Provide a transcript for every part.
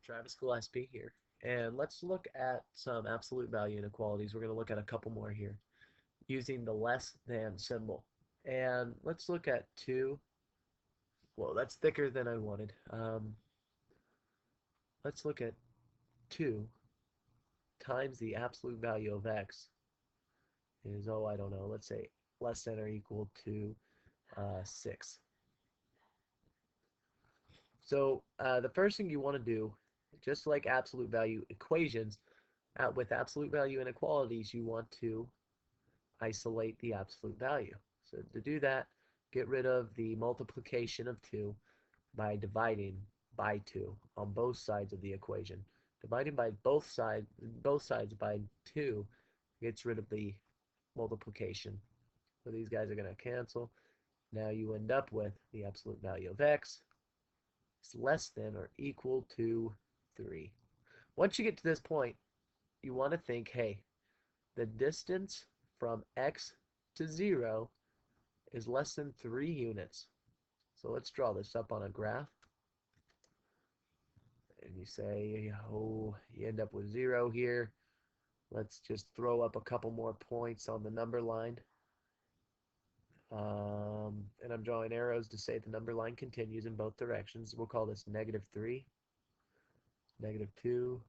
Travis Gillespie here, and let's look at some absolute value inequalities. We're going to look at a couple more here using the less than symbol. And let's look at 2. Whoa, that's thicker than I wanted. Let's look at 2 times the absolute value of x is, oh, I don't know, let's say less than or equal to 6. So the first thing you want to do, just like absolute value equations, with absolute value inequalities, you want to isolate the absolute value. So to do that, get rid of the multiplication of 2 by dividing by 2 on both sides of the equation. Dividing by both sides by 2 gets rid of the multiplication. So these guys are going to cancel. Now you end up with the absolute value of x is less than or equal to 3. Once you get to this point, you want to think, hey, the distance from x to 0 is less than 3 units. So let's draw this up on a graph. And you say, oh, you end up with 0 here. Let's just throw up a couple more points on the number line. And I'm drawing arrows to say the number line continues in both directions. We'll call this -3, -2,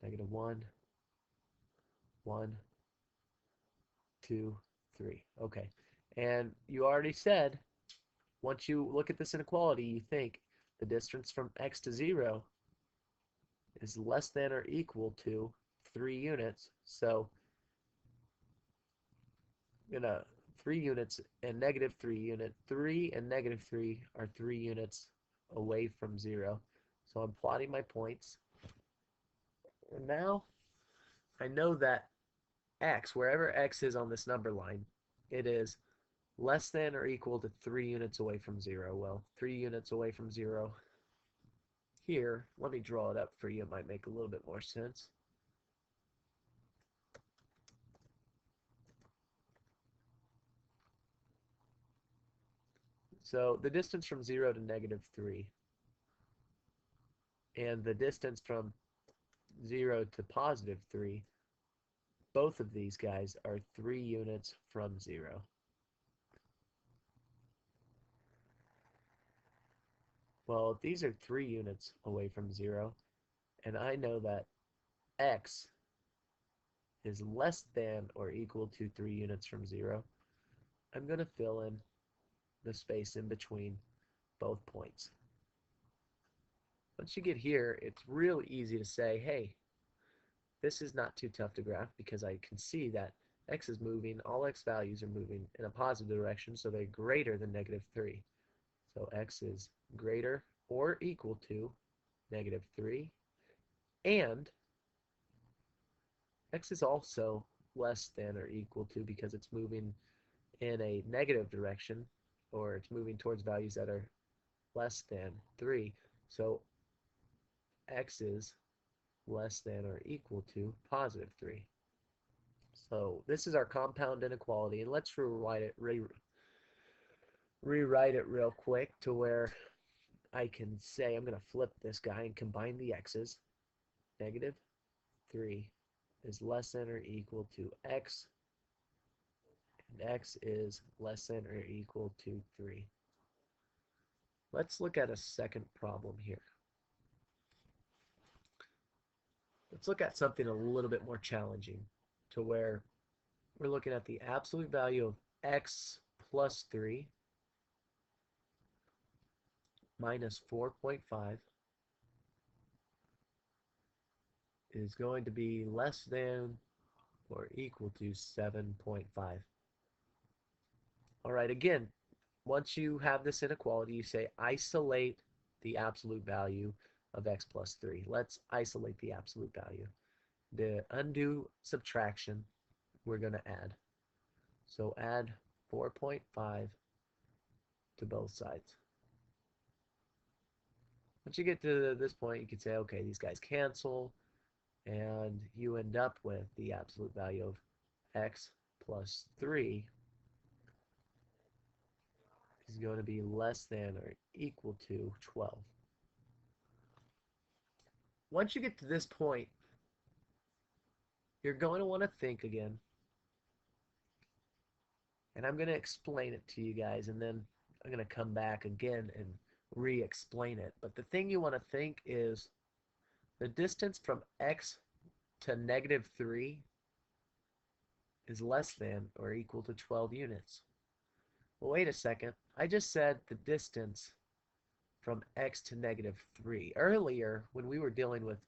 -1, 1, 2, 3. Okay. And you already said, once you look at this inequality, you think the distance from x to 0 is less than or equal to 3 units. So, 3 units and -3 unit. 3 and -3 are 3 units away from 0. So I'm plotting my points. And now I know that x, wherever x is on this number line, it is less than or equal to 3 units away from 0. Well, 3 units away from 0 here, let me draw it up for you. It might make a little bit more sense. So the distance from 0 to -3 and the distance from 0 to +3, both of these guys are 3 units from 0. Well, if these are 3 units away from 0, and I know that x is less than or equal to 3 units from 0, I'm going to fill in the space in between both points. Once you get here, it's really easy to say, hey, this is not too tough to graph because I can see that x is moving, all x values are moving in a positive direction, so they're greater than -3. So x is greater or equal to -3, and x is also less than or equal to, because it's moving in a negative direction, or it's moving towards values that are less than 3. So x is less than or equal to +3. So this is our compound inequality, and let's rewrite it real quick to where I can say I'm going to flip this guy and combine the x's. -3 is less than or equal to x, and x is less than or equal to 3. Let's look at a second problem here. Let's look at something a little bit more challenging, to where we're looking at the absolute value of x plus 3 minus 4.5 is going to be less than or equal to 7.5. All right, again, once you have this inequality, you say isolate the absolute value of x plus 3. Let's isolate the absolute value. The undo subtraction, we're going to add. So add 4.5 to both sides. Once you get to this point, you can say, okay, these guys cancel, and you end up with the absolute value of x plus 3 is going to be less than or equal to 12. once you get to this point, you're going to want to think again. And I'm going to explain it to you guys, and then I'm going to come back again and re-explain it. But the thing you want to think is the distance from x to -3 is less than or equal to 12 units. Well, wait a second. I just said the distance from x to -3. Earlier, when we were dealing with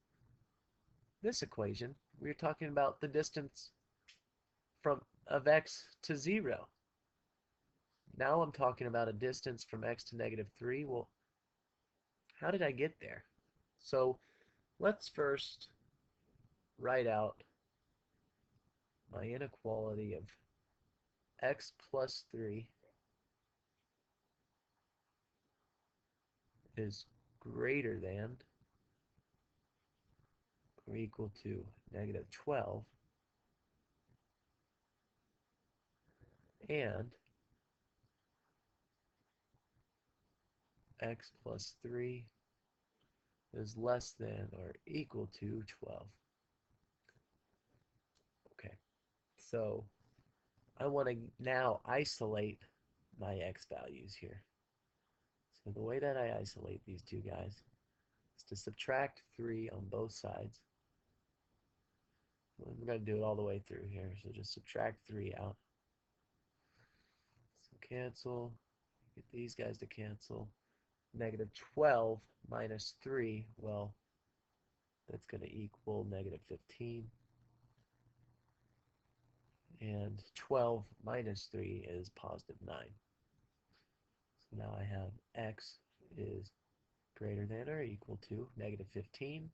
this equation, we were talking about the distance of x to 0. Now I'm talking about a distance from x to -3. Well, how did I get there? So let's first write out my inequality of x plus 3 is greater than or equal to -12, and x plus 3 is less than or equal to 12. Okay, so I want to now isolate my x values here. So the way that I isolate these two guys is to subtract 3 on both sides. I'm going to do it all the way through here, so just subtract 3 out. So cancel, get these guys to cancel. -12 minus 3, well, that's going to equal -15. And 12 minus 3 is +9. So now I have x is greater than or equal to -15,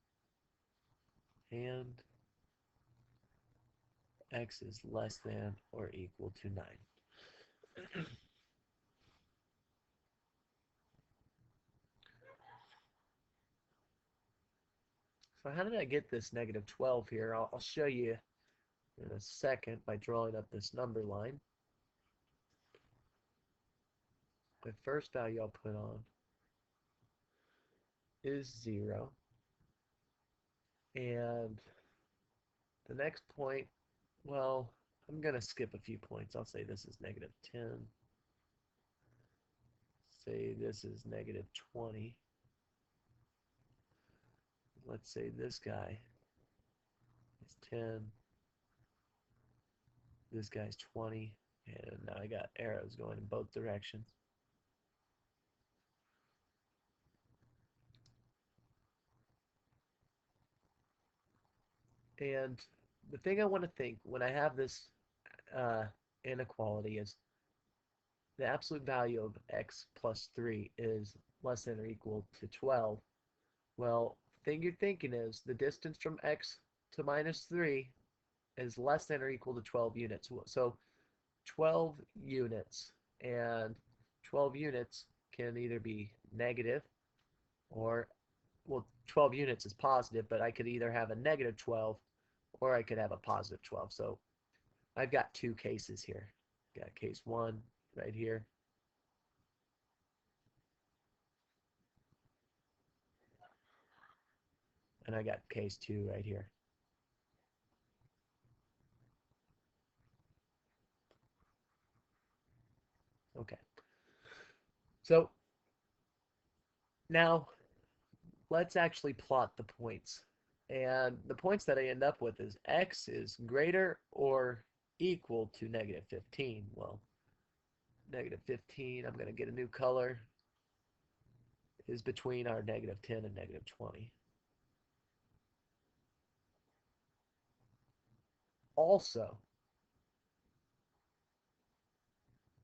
and x is less than or equal to 9. So how did I get this -12 here? I'll show you in a second by drawing up this number line. The first value I'll put on is 0. And the next point, well, I'm going to skip a few points. I'll say this is -10. Say this is -20. Let's say this guy is 10. This guy's 20. And now I got arrows going in both directions. And the thing I want to think when I have this inequality is the absolute value of x plus 3 is less than or equal to 12. Well, the thing you're thinking is the distance from x to -3 is less than or equal to 12 units. So 12 units, and 12 units can either be negative or, well, 12 units is positive, but I could either have a -12 or I could have a +12. So I've got two cases here. Got case 1 right here. And I got case 2 right here. Okay. So now let's actually plot the points. And the points that I end up with is x is greater or equal to -15. Well, -15, I'm going to get a new color, is between our -10 and -20. Also,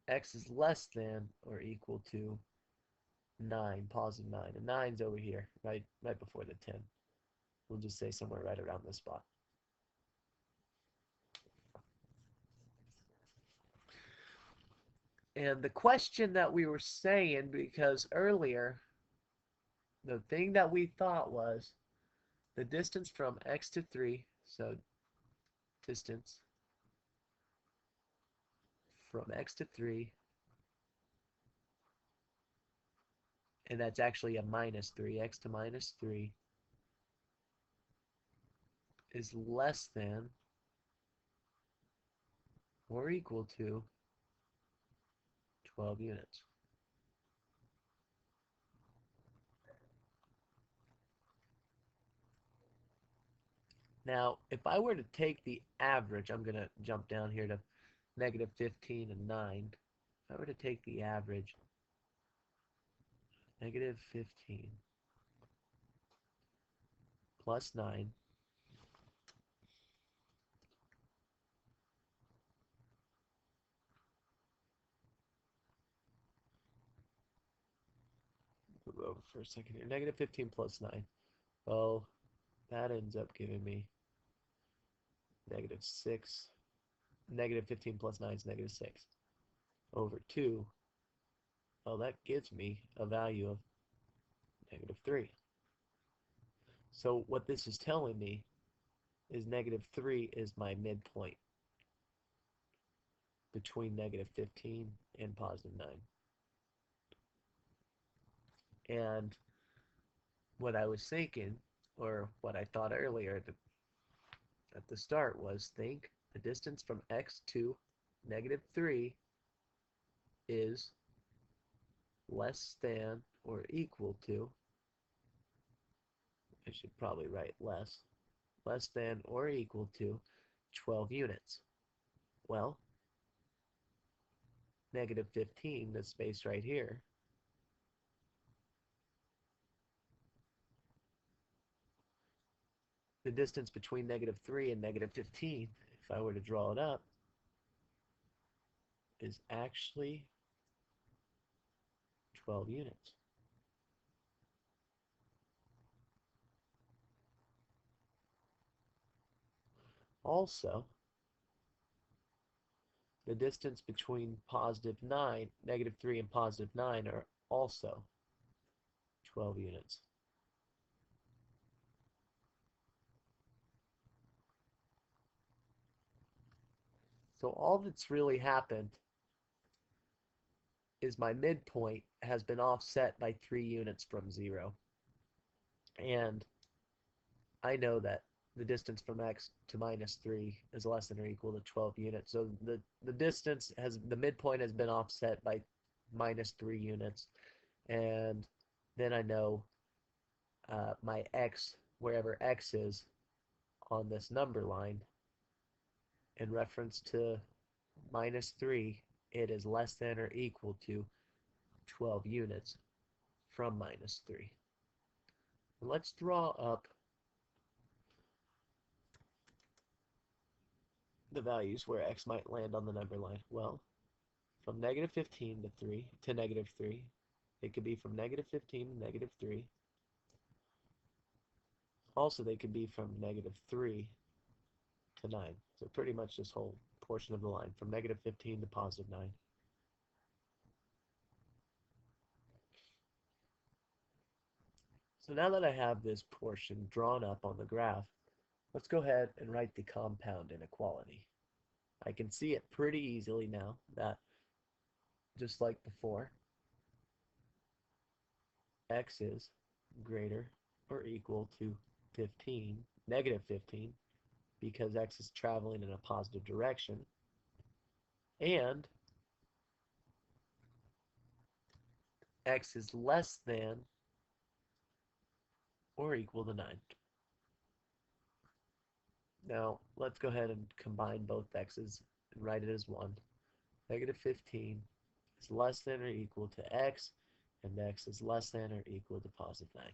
x is less than or equal to 9, +9. And 9's over here, right before the 10. We'll just say somewhere right around this spot. And the question that we were saying, because earlier, the thing that we thought was the distance from x to 3, so distance from x to 3, and that's actually a -3, x to -3, is less than or equal to 12 units. Now, if I were to take the average, I'm going to jump down here to negative 15 and 9. If I were to take the average, negative 15 plus 9 move over for a second here. Negative 15 plus 9. Well, that ends up giving me negative 6. Negative 15 plus 9 is negative 6 over 2. Well, that gives me a value of negative 3. So what this is telling me is negative 3 is my midpoint between negative 15 and positive 9. And what I was thinking, or what I thought earlier at the start, was think the distance from x to negative 3 is less than or equal to, I should probably write less than or equal to 12 units. Well, negative 15, the space right here, the distance between negative 3 and negative 15, if I were to draw it up, is actually 12 units. Also, the distance between negative 3 and positive 9 are also 12 units. So all that's really happened is my midpoint has been offset by 3 units from 0. And I know that the distance from x to minus 3 is less than or equal to 12 units. So the midpoint has been offset by minus 3 units. And then I know my x, wherever x is on this number line, in reference to minus 3, it is less than or equal to 12 units from minus 3. Let's draw up the values where x might land on the number line. Well, from negative 15 to 3 to negative 3, it could be from negative 15 to negative 3. Also, they could be from negative 3 to 9. So pretty much this whole portion of the line, from negative 15 to positive 9. So now that I have this portion drawn up on the graph, let's go ahead and write the compound inequality. I can see it pretty easily now that, just like before, x is greater or equal to 15, negative 15, because x is traveling in a positive direction, and x is less than or equal to 9. Now, let's go ahead and combine both x's and write it as 1. Negative 15 is less than or equal to x, and x is less than or equal to positive 9.